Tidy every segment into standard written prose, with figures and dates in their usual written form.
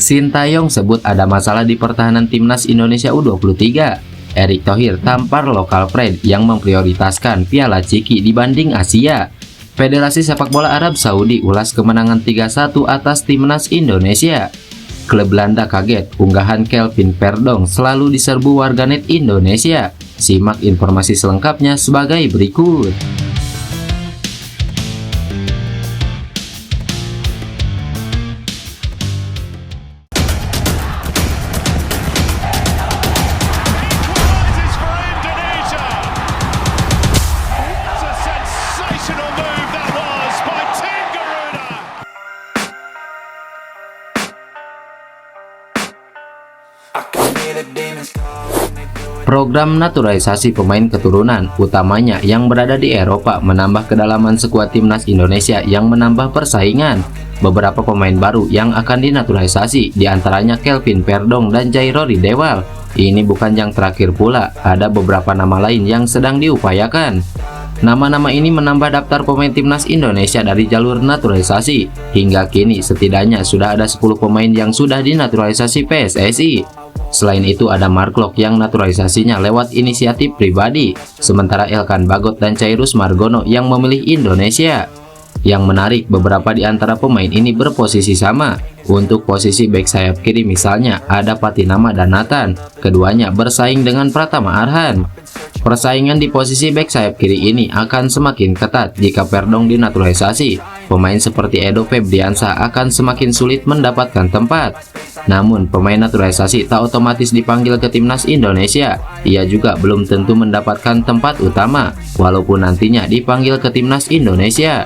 Sintayong sebut ada masalah di pertahanan timnas Indonesia U23. Erick Thohir tampar lokal pride yang memprioritaskan Piala Ciki dibanding Asia. Federasi Sepak Bola Arab Saudi ulas kemenangan 3-1 atas timnas Indonesia. Klub Belanda kaget, unggahan Kelvin Verdonk selalu diserbu warganet Indonesia. Simak informasi selengkapnya sebagai berikut. Program naturalisasi pemain keturunan, utamanya yang berada di Eropa, menambah kedalaman skuad timnas Indonesia yang menambah persaingan. Beberapa pemain baru yang akan dinaturalisasi, diantaranya Kelvin Verdonk dan Jairo Ridewal. Ini bukan yang terakhir pula, ada beberapa nama lain yang sedang diupayakan. Nama-nama ini menambah daftar pemain timnas Indonesia dari jalur naturalisasi. Hingga kini setidaknya sudah ada 10 pemain yang sudah dinaturalisasi PSSI. Selain itu ada Mark Locke yang naturalisasinya lewat inisiatif pribadi, sementara Elkan Bagot dan Chairus Margono yang memilih Indonesia. Yang menarik, beberapa di antara pemain ini berposisi sama. Untuk posisi bek sayap kiri misalnya ada Patinama dan Nathan, keduanya bersaing dengan Pratama Arhan. Persaingan di posisi bek sayap kiri ini akan semakin ketat jika Verdonk dinaturalisasi. Pemain seperti Edo Febriansyah akan semakin sulit mendapatkan tempat. Namun, pemain naturalisasi tak otomatis dipanggil ke timnas Indonesia. Ia juga belum tentu mendapatkan tempat utama, walaupun nantinya dipanggil ke timnas Indonesia.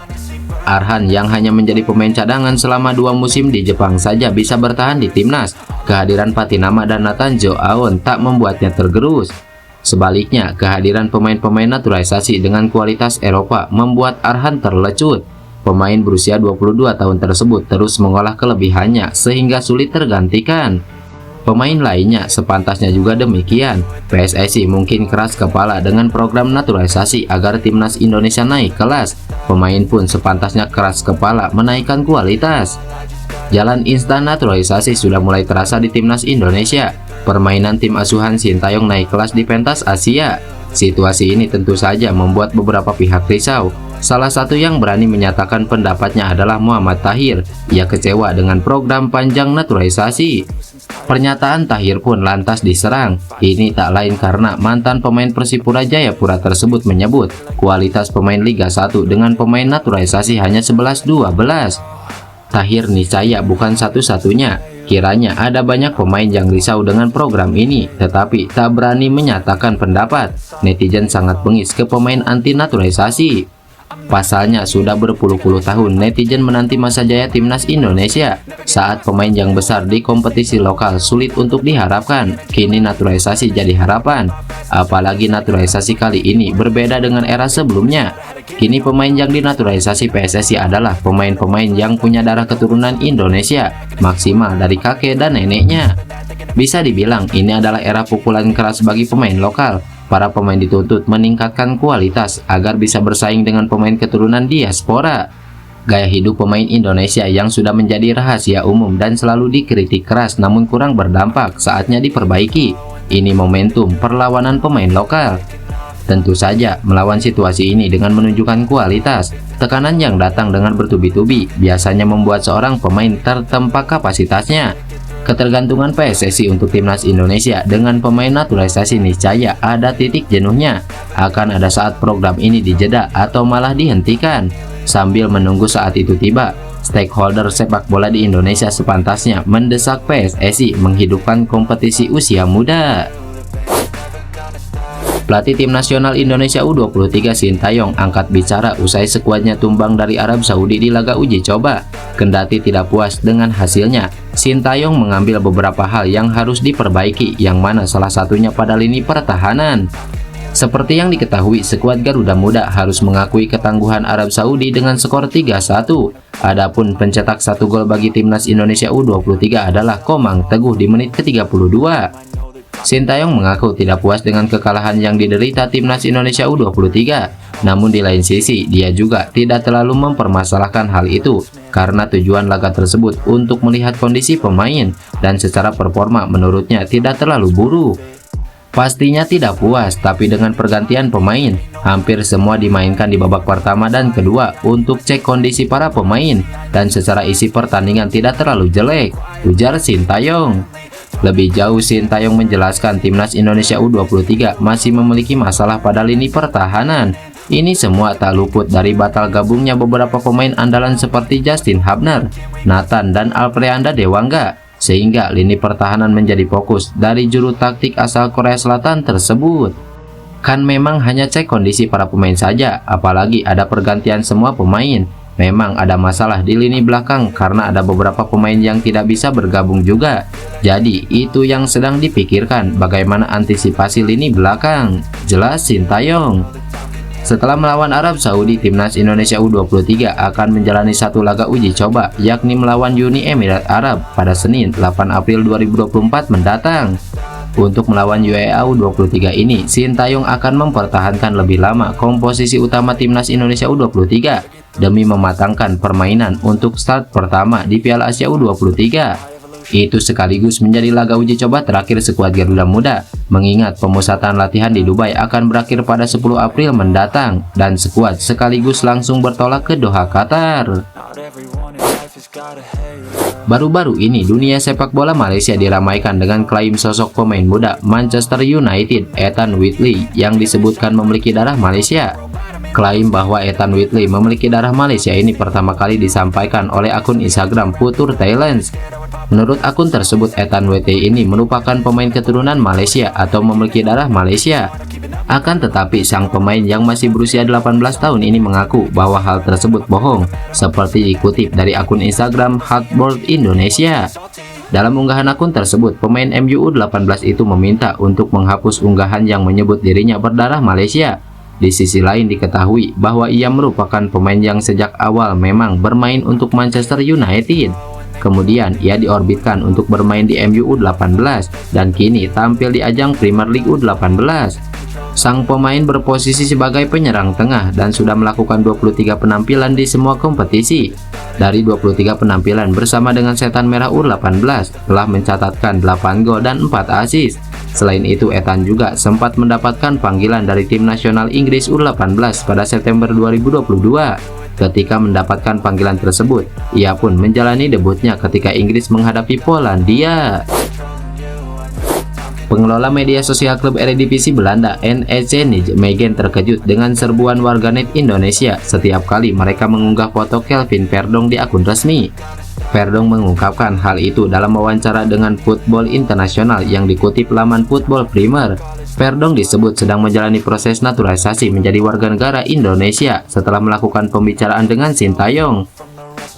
Arhan yang hanya menjadi pemain cadangan selama 2 musim di Jepang saja bisa bertahan di timnas. Kehadiran Patinama dan Nathan Joaon tak membuatnya tergerus. Sebaliknya, kehadiran pemain-pemain naturalisasi dengan kualitas Eropa membuat Arhan terlecut. Pemain berusia 22 tahun tersebut terus mengolah kelebihannya sehingga sulit tergantikan. Pemain lainnya sepantasnya juga demikian. PSSI mungkin keras kepala dengan program naturalisasi agar timnas Indonesia naik kelas. Pemain pun sepantasnya keras kepala menaikkan kualitas. Jalan instan naturalisasi sudah mulai terasa di timnas Indonesia. Permainan tim asuhan Sintayong naik kelas di pentas Asia. Situasi ini tentu saja membuat beberapa pihak risau. Salah satu yang berani menyatakan pendapatnya adalah Muhammad Tahir. Ia kecewa dengan program panjang naturalisasi. Pernyataan Tahir pun lantas diserang. Ini tak lain karena mantan pemain Persipura Jayapura tersebut menyebut kualitas pemain Liga 1 dengan pemain naturalisasi hanya 11-12. Tahir niscaya bukan satu-satunya. Kiranya ada banyak pemain yang risau dengan program ini, tetapi tak berani menyatakan pendapat. Netizen sangat bengis ke pemain anti naturalisasi. Pasalnya sudah berpuluh-puluh tahun netizen menanti masa jaya timnas Indonesia. Saat pemain yang besar di kompetisi lokal sulit untuk diharapkan, kini naturalisasi jadi harapan. Apalagi naturalisasi kali ini berbeda dengan era sebelumnya. Kini pemain yang dinaturalisasi PSSI adalah pemain-pemain yang punya darah keturunan Indonesia, maksimal dari kakek dan neneknya. Bisa dibilang ini adalah era pukulan keras bagi pemain lokal. Para pemain dituntut meningkatkan kualitas agar bisa bersaing dengan pemain keturunan diaspora. Gaya hidup pemain Indonesia yang sudah menjadi rahasia umum dan selalu dikritik keras namun kurang berdampak saatnya diperbaiki. Ini momentum perlawanan pemain lokal. Tentu saja melawan situasi ini dengan menunjukkan kualitas. Tekanan yang datang dengan bertubi-tubi biasanya membuat seorang pemain tertempa kapasitasnya. Ketergantungan PSSI untuk timnas Indonesia dengan pemain naturalisasi niscaya ada titik jenuhnya. Akan ada saat program ini dijeda atau malah dihentikan. Sambil menunggu saat itu tiba, stakeholder sepak bola di Indonesia sepantasnya mendesak PSSI menghidupkan kompetisi usia muda. Pelatih tim nasional Indonesia U23 Sintayong angkat bicara usai skuadnya tumbang dari Arab Saudi di laga uji coba. Kendati tidak puas dengan hasilnya, Sintayong mengambil beberapa hal yang harus diperbaiki, yang mana salah satunya pada lini pertahanan. Seperti yang diketahui, skuad Garuda Muda harus mengakui ketangguhan Arab Saudi dengan skor 3-1. Adapun pencetak 1 gol bagi timnas Indonesia U23 adalah Komang Teguh di menit ke-32. Sintayong mengaku tidak puas dengan kekalahan yang diderita timnas Indonesia U23. Namun di lain sisi, dia juga tidak terlalu mempermasalahkan hal itu karena tujuan laga tersebut untuk melihat kondisi pemain dan secara performa menurutnya tidak terlalu buruk. Pastinya tidak puas, tapi dengan pergantian pemain, hampir semua dimainkan di babak pertama dan kedua untuk cek kondisi para pemain, dan secara isi pertandingan tidak terlalu jelek, ujar Sintayong. Lebih jauh, Sintayong menjelaskan timnas Indonesia U23 masih memiliki masalah pada lini pertahanan. Ini semua tak luput dari batal gabungnya beberapa pemain andalan seperti Justin Hubner, Nathan, dan Alfreanda Dewangga, sehingga lini pertahanan menjadi fokus dari juru taktik asal Korea Selatan tersebut. Kan memang hanya cek kondisi para pemain saja, apalagi ada pergantian semua pemain. Memang ada masalah di lini belakang karena ada beberapa pemain yang tidak bisa bergabung juga. Jadi itu yang sedang dipikirkan, bagaimana antisipasi lini belakang, jelas Sintayong. Setelah melawan Arab Saudi, timnas Indonesia U23 akan menjalani satu laga uji coba, yakni melawan Uni Emirat Arab pada Senin 8 April 2024 mendatang. Untuk melawan UEA U23 ini, Sintayong akan mempertahankan lebih lama komposisi utama timnas Indonesia U23 demi mematangkan permainan untuk start pertama di Piala Asia U23. Itu sekaligus menjadi laga uji coba terakhir skuad Garuda Muda, mengingat pemusatan latihan di Dubai akan berakhir pada 10 April mendatang, dan skuad sekaligus langsung bertolak ke Doha, Qatar. Baru-baru ini, dunia sepak bola Malaysia diramaikan dengan klaim sosok pemain muda Manchester United, Ethan Whitley, yang disebutkan memiliki darah Malaysia. Klaim bahwa Ethan Whitley memiliki darah Malaysia ini pertama kali disampaikan oleh akun Instagram Future Talents. Menurut akun tersebut, Ethan Whitley ini merupakan pemain keturunan Malaysia atau memiliki darah Malaysia. Akan tetapi, sang pemain yang masih berusia 18 tahun ini mengaku bahwa hal tersebut bohong, seperti dikutip dari akun Instagram Hardboard Indonesia. Dalam unggahan akun tersebut, pemain MU U18 itu meminta untuk menghapus unggahan yang menyebut dirinya berdarah Malaysia. Di sisi lain diketahui bahwa ia merupakan pemain yang sejak awal memang bermain untuk Manchester United. Kemudian ia diorbitkan untuk bermain di MU U18 dan kini tampil di ajang Premier League U18. Sang pemain berposisi sebagai penyerang tengah dan sudah melakukan 23 penampilan di semua kompetisi. Dari 23 penampilan bersama dengan Setan Merah U18 telah mencatatkan 8 gol dan 4 assist. Selain itu, Ethan juga sempat mendapatkan panggilan dari tim nasional Inggris U18 pada September 2022. Ketika mendapatkan panggilan tersebut, ia pun menjalani debutnya ketika Inggris menghadapi Polandia. Pengelola media sosial klub Eredivisie Belanda NEC Nijmegen terkejut dengan serbuan warganet Indonesia setiap kali mereka mengunggah foto Kelvin Verdong di akun resmi. Verdong mengungkapkan hal itu dalam wawancara dengan Football International yang dikutip laman Football Primer. Verdong disebut sedang menjalani proses naturalisasi menjadi warga negara Indonesia setelah melakukan pembicaraan dengan Sintayong.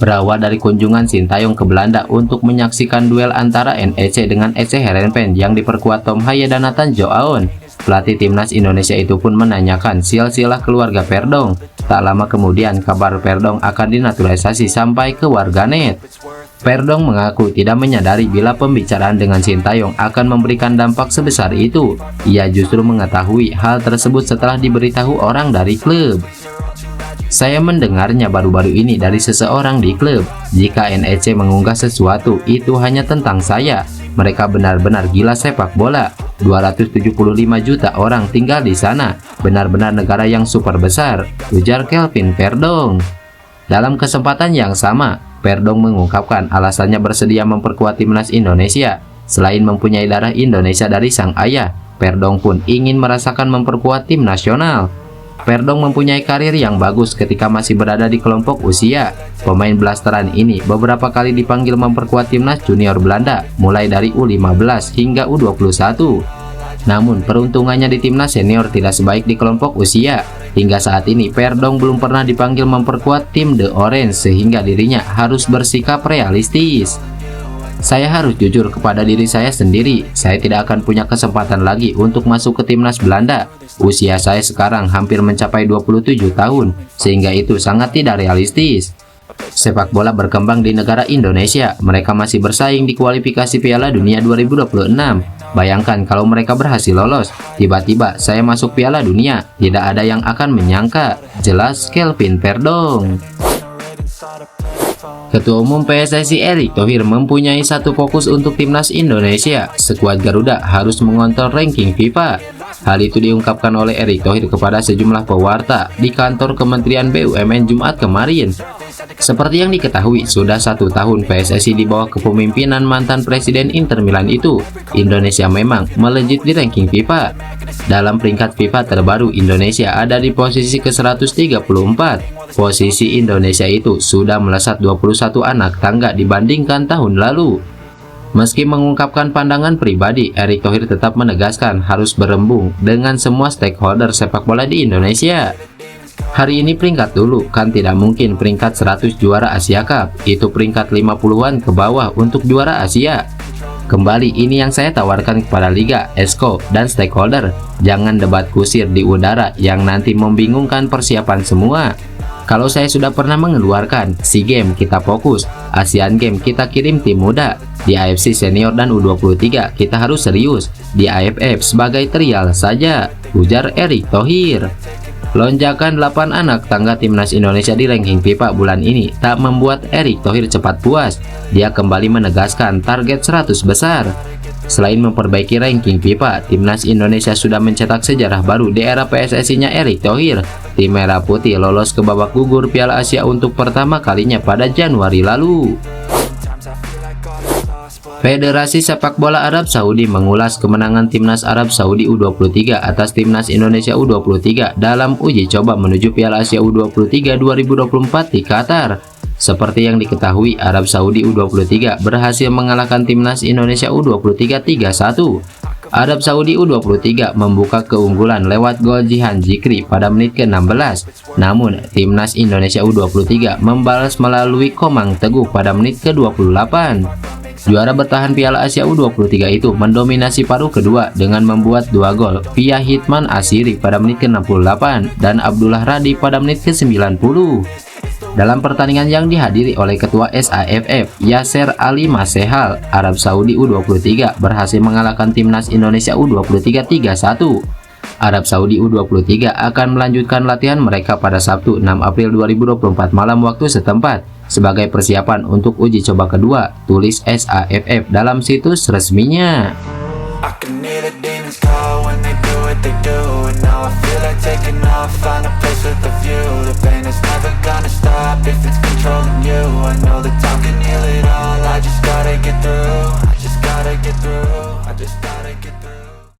Berawal dari kunjungan Sintayong ke Belanda untuk menyaksikan duel antara NEC dengan FC Heerenveen yang diperkuat Tom Haya dan Nathan Joaon, pelatih timnas Indonesia itu pun menanyakan silsilah keluarga Verdong. Tak lama kemudian, kabar Verdong akan dinaturalisasi sampai ke warganet. Verdong mengaku tidak menyadari bila pembicaraan dengan Sintayong akan memberikan dampak sebesar itu. Ia justru mengetahui hal tersebut setelah diberitahu orang dari klub. Saya mendengarnya baru-baru ini dari seseorang di klub. Jika NEC mengunggah sesuatu, itu hanya tentang saya. Mereka benar-benar gila sepak bola. 275 juta orang tinggal di sana. Benar-benar negara yang super besar, ujar Kelvin Verdong. Dalam kesempatan yang sama, Verdong mengungkapkan alasannya bersedia memperkuat timnas Indonesia. Selain mempunyai darah Indonesia dari sang ayah, Verdong pun ingin merasakan memperkuat tim nasional. Verdong mempunyai karir yang bagus ketika masih berada di kelompok usia. Pemain blasteran ini beberapa kali dipanggil memperkuat timnas junior Belanda, mulai dari U15 hingga U21. Namun peruntungannya di timnas senior tidak sebaik di kelompok usia. Hingga saat ini Verdong belum pernah dipanggil memperkuat tim The Orange, sehingga dirinya harus bersikap realistis. Saya harus jujur kepada diri saya sendiri, saya tidak akan punya kesempatan lagi untuk masuk ke timnas Belanda. Usia saya sekarang hampir mencapai 27 tahun, sehingga itu sangat tidak realistis. Sepak bola berkembang di negara Indonesia, mereka masih bersaing di kualifikasi Piala Dunia 2026. Bayangkan kalau mereka berhasil lolos, tiba-tiba saya masuk Piala Dunia, tidak ada yang akan menyangka, jelas Kelvin Verdong. Ketua Umum PSSI Erick Thohir mempunyai satu fokus untuk timnas Indonesia. Skuad Garuda harus mengontrol ranking FIFA. Hal itu diungkapkan oleh Erick Thohir kepada sejumlah pewarta di kantor Kementerian BUMN Jumat kemarin. Seperti yang diketahui, sudah 1 tahun PSSI di bawah kepemimpinan mantan Presiden Inter Milan itu, Indonesia memang melejit di ranking FIFA. Dalam peringkat FIFA terbaru, Indonesia ada di posisi ke-134. Posisi Indonesia itu sudah melesat 21 anak tangga dibandingkan tahun lalu. Meski mengungkapkan pandangan pribadi, Erick Thohir tetap menegaskan harus berembung dengan semua stakeholder sepak bola di Indonesia. Hari ini peringkat dulu, kan tidak mungkin peringkat 100 juara Asia Cup, itu peringkat 50-an ke bawah untuk juara Asia. Kembali, ini yang saya tawarkan kepada Liga, Esko, dan stakeholder. Jangan debat kusir di udara yang nanti membingungkan persiapan semua. Kalau saya sudah pernah mengeluarkan, SEA Games kita fokus, Asian Games kita kirim tim muda, di AFC Senior dan U23 kita harus serius, di AFF sebagai trial saja, ujar Erick Thohir. Lonjakan 8 anak tangga timnas Indonesia di ranking FIFA bulan ini tak membuat Erick Thohir cepat puas. Dia kembali menegaskan target 100 besar. Selain memperbaiki ranking FIFA, timnas Indonesia sudah mencetak sejarah baru di era PSSI-nya Erick Thohir. Tim Merah Putih lolos ke babak gugur Piala Asia untuk pertama kalinya pada Januari lalu. Federasi Sepak Bola Arab Saudi mengulas kemenangan Timnas Arab Saudi U23 atas Timnas Indonesia U23 dalam uji coba menuju Piala Asia U23 2024 di Qatar. Seperti yang diketahui, Arab Saudi U23 berhasil mengalahkan Timnas Indonesia U23 3-1. Arab Saudi U23 membuka keunggulan lewat gol Jihan Jikri pada menit ke-16. Namun, Timnas Indonesia U23 membalas melalui Komang Teguh pada menit ke-28. Juara bertahan Piala Asia U23 itu mendominasi paruh kedua dengan membuat 2 gol via Hitman Asiri pada menit ke-68 dan Abdullah Radi pada menit ke-90. Dalam pertandingan yang dihadiri oleh Ketua SAFF Yasser Ali Masehal, Arab Saudi U23 berhasil mengalahkan Timnas Indonesia U23 3-1. Arab Saudi U23 akan melanjutkan latihan mereka pada Sabtu 6 April 2024 malam waktu setempat sebagai persiapan untuk uji coba kedua, tulis SAFF dalam situs resminya. I just gotta get through.